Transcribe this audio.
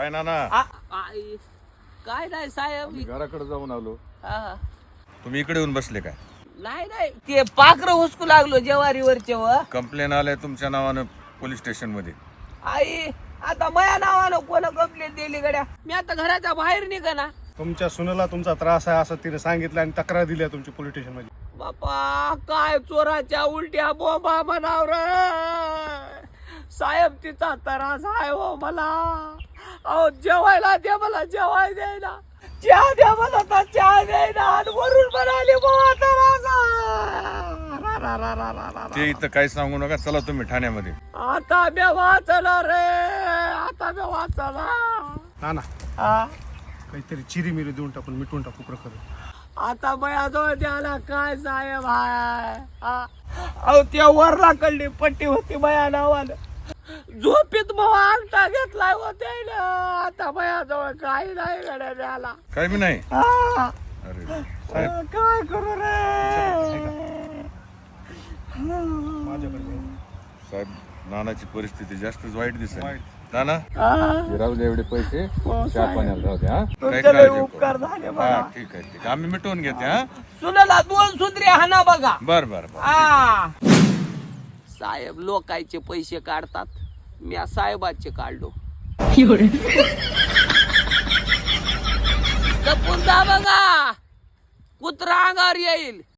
काय नाना आई, काय नाही साहेब. मी घराकडे जाऊन आलो. हा. तुम्ही इकडे येऊन बसले काय? नाही ते पाखरं हुसकू लागलो जेवारीवरचे व कंप्लेन आलंय तुमच्या नावानं पोलीस स्टेशन मध्ये. आई आता माया नावानं कोण कंप्लेंट दिली गड्या? मी आता घराच्या बाहेर निघा ना. तुमच्या सुनेला तुमचा त्रास आहे असं तिने सांगितलं आणि तक्रार दिली आहे तुमची पोलीस स्टेशन मध्ये. बापा काय चोराच्या उलट्या बोंबा म्हणाव रे साहेब. तिचा त्रास आहे हो मला. अहो जेवायला दे मला, जेवाय दे ना. चहा द्या मला तर चहा दे ना. आणि वरून म्हणाली बाबा त्रास ते इथं काही सांगू नका, चला तुम्ही ठाण्यामध्ये. आता मी वाचला रे, आता मी वाचला. ना ना हा. काहीतरी चिरी मिरी देऊन टाकून मिटून टाकू प्रकरण. आता माझ्याजवळ द्याला काय साहेब हाय. अहो त्या वरला कडली पट्टी होती माया नावानं. झोपीत मग अंगठा घेतलाय होते ना. आता माझ्याजवळ काही नाही गड्या द्याला. काय बी नाही. हा. अरे काय करू रे. माझ्याकडे साहेब, नानाची परिस्थिती जास्तच वाईट दिसेल. नाना हा. राहू दे, एवढे पैसे हो, चहा पाण्याला राहू दे. हा तुमचे काही लय काळजी उपकार करू. झाले हा मला. ठीक आहे आम्ही मिटवून घेते. हा सुनाला 2 सुंदरे हाना बघा. बर बर बर. आ. साहेब लोकांचे पैसे काढतात, मी साहेबाचे काढलो. जपून जा बघा, कुत्रा अंगावर येईल.